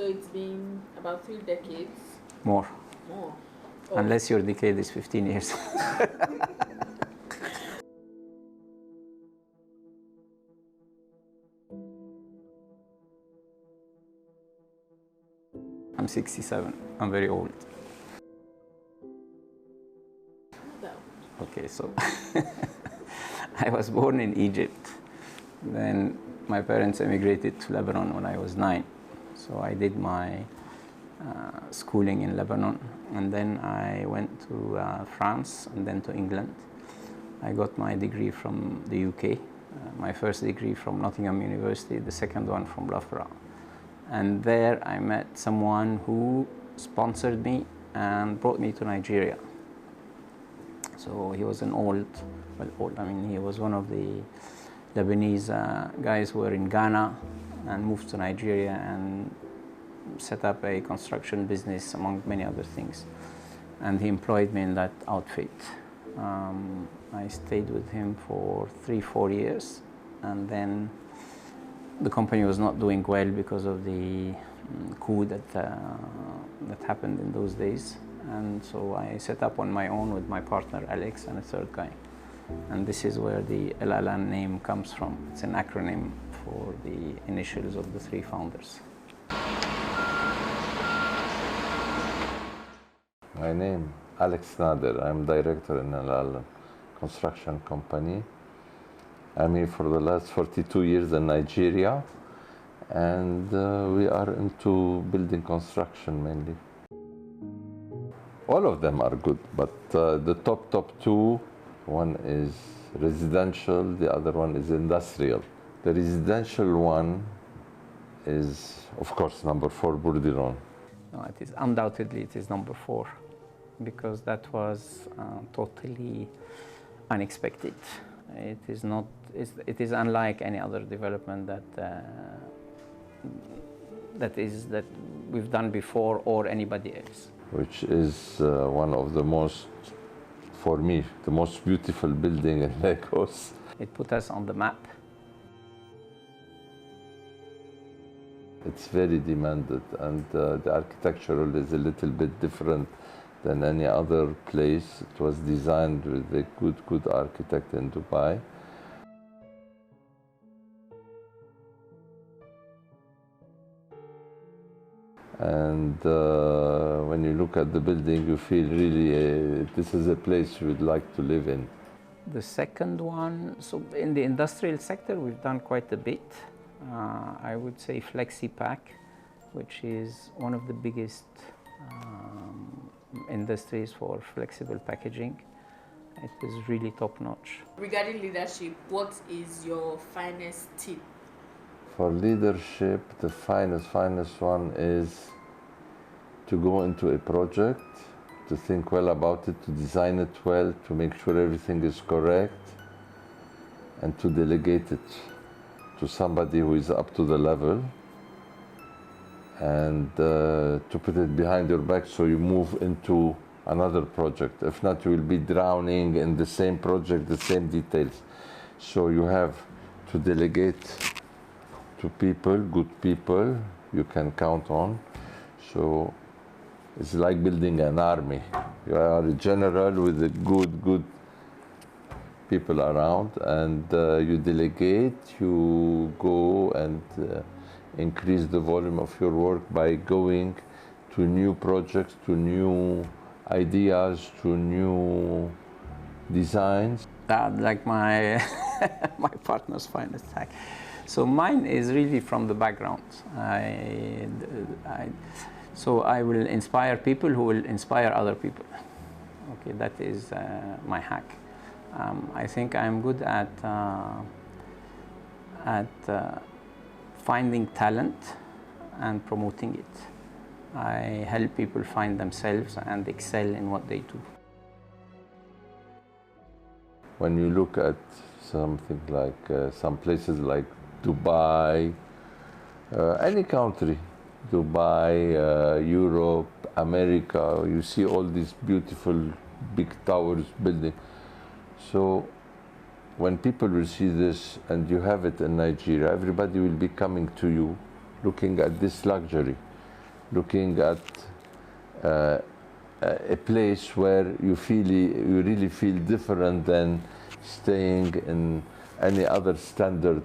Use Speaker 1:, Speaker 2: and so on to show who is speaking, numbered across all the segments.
Speaker 1: So it's been about 3 decades?
Speaker 2: More.
Speaker 1: More.
Speaker 2: Oh. Unless your decade is 15 years. I'm 67. I'm very old.
Speaker 1: No.
Speaker 2: Okay, so I was born in Egypt. Then my parents emigrated to Lebanon when I was 9. So I did my schooling in Lebanon, and then I went to France and then to England. I got my degree from the UK, my first degree from Nottingham University, the second one from Loughborough. And there I met someone who sponsored me and brought me to Nigeria. So he was an he was one of the Lebanese guys who were in Ghana and moved to Nigeria and set up a construction business among many other things. And he employed me in that outfit. I stayed with him for 3-4 years, and then the company was not doing well because of the coup that happened in those days. And so I set up on my own with my partner Alex and a third guy. And this is where the ELALAN name comes from. It's an acronym for the initials of the 3 founders.
Speaker 3: My name Alex Nader. I'm director in ELALAN Construction Company. I'm here for the last 42 years in Nigeria, and we are into building construction mainly. All of them are good, but the top 2, one is residential, the other one is industrial. The residential one is, of course, number 4, Bourdillion.
Speaker 2: No, it is undoubtedly number 4, because that was totally unexpected. It is not. It is unlike any other development that we've done before or anybody else.
Speaker 3: Which is one of the most, for me, the most beautiful building in Lagos.
Speaker 2: It put us on the map.
Speaker 3: It's very demanded, and the architectural is a little bit different than any other place. It was designed with a good architect in Dubai. And when you look at the building, you feel really this is a place you would like to live in.
Speaker 2: The second one, so in the industrial sector, we've done quite a bit. I would say Flexipack, which is one of the biggest industries for flexible packaging. It is really top-notch.
Speaker 1: Regarding leadership, what is your finest tip?
Speaker 3: For leadership, the finest one is to go into a project, to think well about it, to design it well, to make sure everything is correct, and to delegate it to somebody who is up to the level, and to put it behind your back so you move into another project. If not, you will be drowning in the same project, the same details. So you have to delegate to people, good people you can count on. So it's like building an army. You are a general with the good people around, and you delegate, you go and increase the volume of your work by going to new projects, to new ideas, to new designs.
Speaker 2: Like my my partner's finest hack. So mine is really from the background. So I will inspire people who will inspire other people. Okay, that is my hack. I think I'm good at finding talent and promoting it. I help people find themselves and excel in what they do.
Speaker 3: When you look at something like some places like Dubai, any country, Dubai, Europe, America, you see all these beautiful big towers building. So when people will see this and you have it in Nigeria, everybody will be coming to you looking at this luxury. looking at a place where you really feel different than staying in any other standard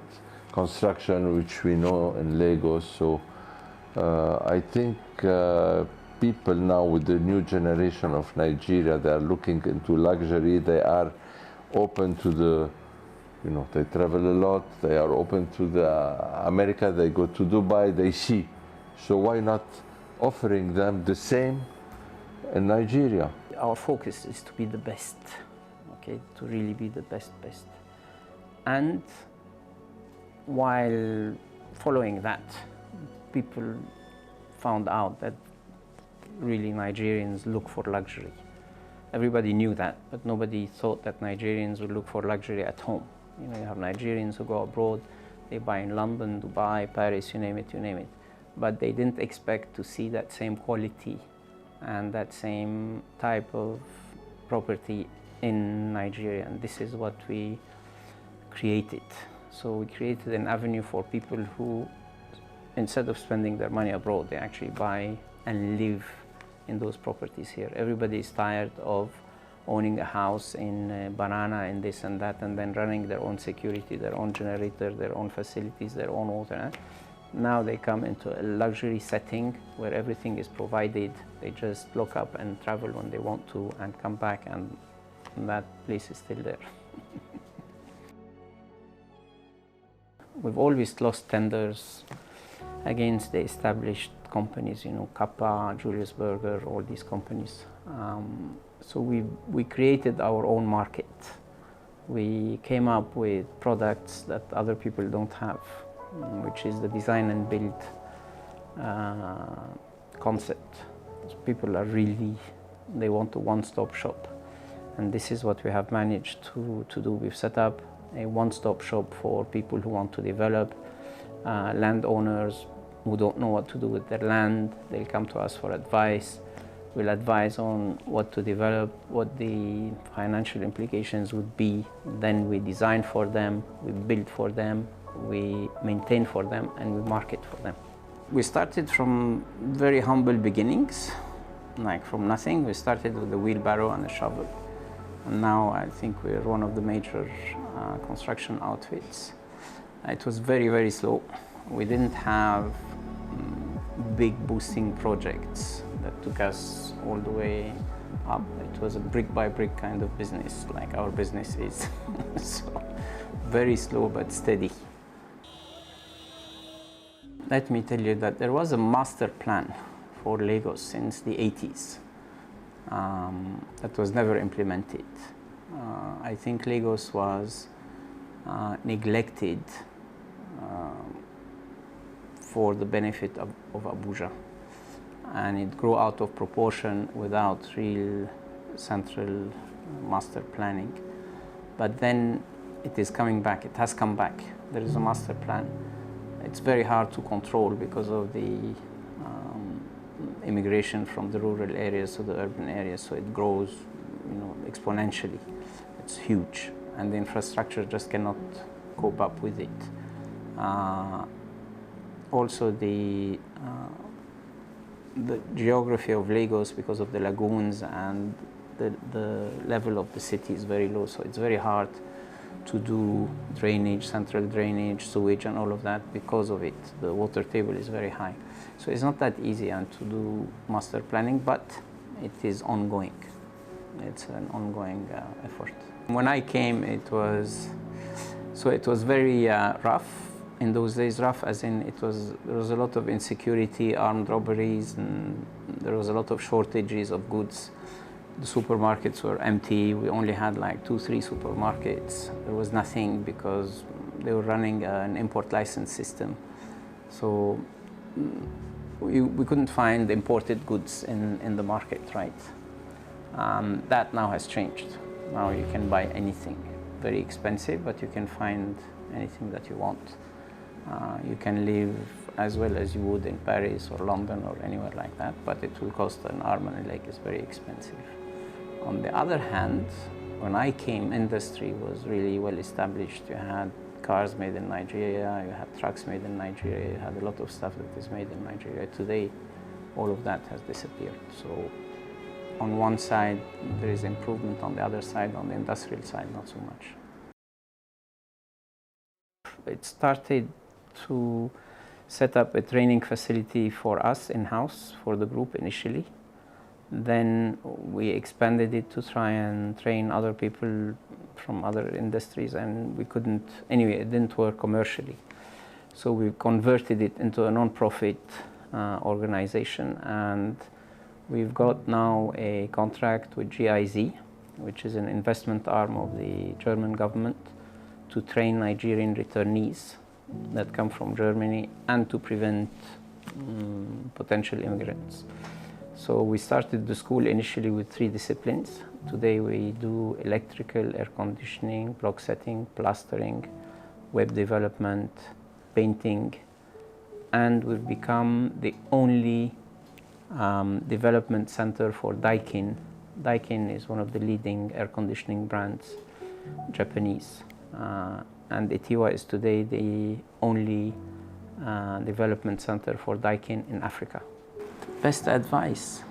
Speaker 3: construction which we know in Lagos. So I think people now with the new generation of Nigeria, they are looking into luxury. They are open to the, they travel a lot. They are open to the America. They go to Dubai. They see. So why not offering them the same in Nigeria?
Speaker 2: Our focus is to be the best, okay, to really be the best. And while following that, people found out that really Nigerians look for luxury. Everybody knew that, but nobody thought that Nigerians would look for luxury at home. You have Nigerians who go abroad, they buy in London, Dubai, Paris, you name it. But they didn't expect to see that same quality and that same type of property in Nigeria, and this is what we created. So we created an avenue for people who, instead of spending their money abroad, they actually buy and live in those properties here. Everybody is tired of owning a house in Banana and this and that, and then running their own security, their own generator, their own facilities, their own water. Now they come into a luxury setting where everything is provided. They just look up and travel when they want to and come back, and that place is still there. We've always lost tenders against the established companies, Kappa, Julius Berger, all these companies. So we created our own market. We came up with products that other people don't have, which is the design and build concept. So people are they want a one-stop shop. And this is what we have managed to do. We've set up a one-stop shop for people who want to develop, landowners who don't know what to do with their land. They'll come to us for advice. We'll advise on what to develop, what the financial implications would be. Then we design for them, we build for them, we maintain for them, and we market for them. We started from very humble beginnings, like from nothing. We started with a wheelbarrow and a shovel. And now I think we're one of the major construction outfits. It was very, very slow. We didn't have big boosting projects that took us all the way up. It was a brick by brick kind of business, like our business is. So very slow but steady. Let me tell you that there was a master plan for Lagos since the 80s. That was never implemented. I think Lagos was neglected for the benefit of Abuja, and it grew out of proportion without real central master planning. But then it is coming back, it has come back. There is a master plan. It's very hard to control because of the immigration from the rural areas to the urban areas, so it grows, exponentially. It's huge, and the infrastructure just cannot cope up with it. Also, the geography of Lagos, because of the lagoons and the level of the city is very low, so it's very hard to do drainage, central drainage, sewage, and all of that because of it. The water table is very high. So it's not that easy to do master planning, but it is ongoing. It's an ongoing effort. When I came, it was very rough. In those days, rough as in there was a lot of insecurity, armed robberies, and there was a lot of shortages of goods. The supermarkets were empty. We only had like 2-3 supermarkets. There was nothing because they were running an import license system. So we couldn't find imported goods in the market, right? That now has changed. Now you can buy anything, very expensive, but you can find anything that you want. You can live as well as you would in Paris or London or anywhere like that, but it will cost an arm and a leg. It's very expensive. On the other hand, when I came, industry was really well established. You had cars made in Nigeria, you had trucks made in Nigeria, you had a lot of stuff that is made in Nigeria. Today, all of that has disappeared. So on one side there is improvement, on the other side, on the industrial side, not so much. It started to set up a training facility for us in-house, for the group initially. Then we expanded it to try and train other people from other industries, and we couldn't, anyway, it didn't work commercially. So we converted it into a non-profit organization, and we've got now a contract with GIZ, which is an investment arm of the German government, to train Nigerian returnees that come from Germany and to prevent potential immigrants. So we started the school initially with 3 disciplines. Today we do electrical, air conditioning, block setting, plastering, web development, painting, and we've become the only development center for Daikin. Daikin is one of the leading air conditioning brands, Japanese. And Etiwa is today the only development center for Daikin in Africa. The best advice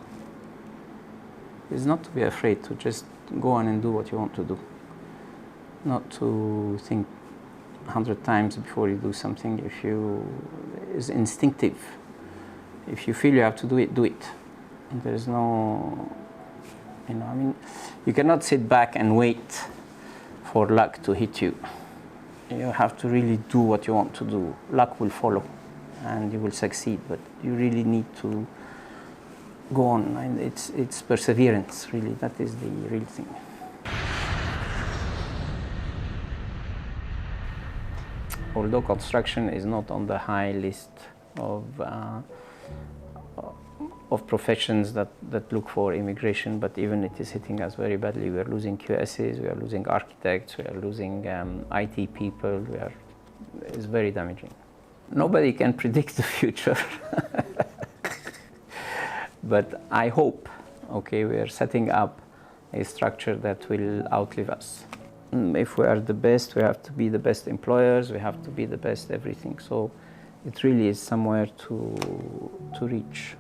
Speaker 2: is not to be afraid to just go on and do what you want to do. Not to think 100 times before you do something. It's instinctive. If you feel you have to do it, do it. And there's no, you cannot sit back and wait for luck to hit you. You have to really do what you want to do. Luck will follow and you will succeed, but you really need to go on. And it's perseverance, really. That is the real thing. Although construction is not on the high list of professions that look for immigration, but even it is hitting us very badly. We are losing QSs, we are losing architects, we are losing IT people. It's very damaging. Nobody can predict the future. But I hope, we are setting up a structure that will outlive us. If we are the best, we have to be the best employers, we have to be the best everything. So it really is somewhere to reach.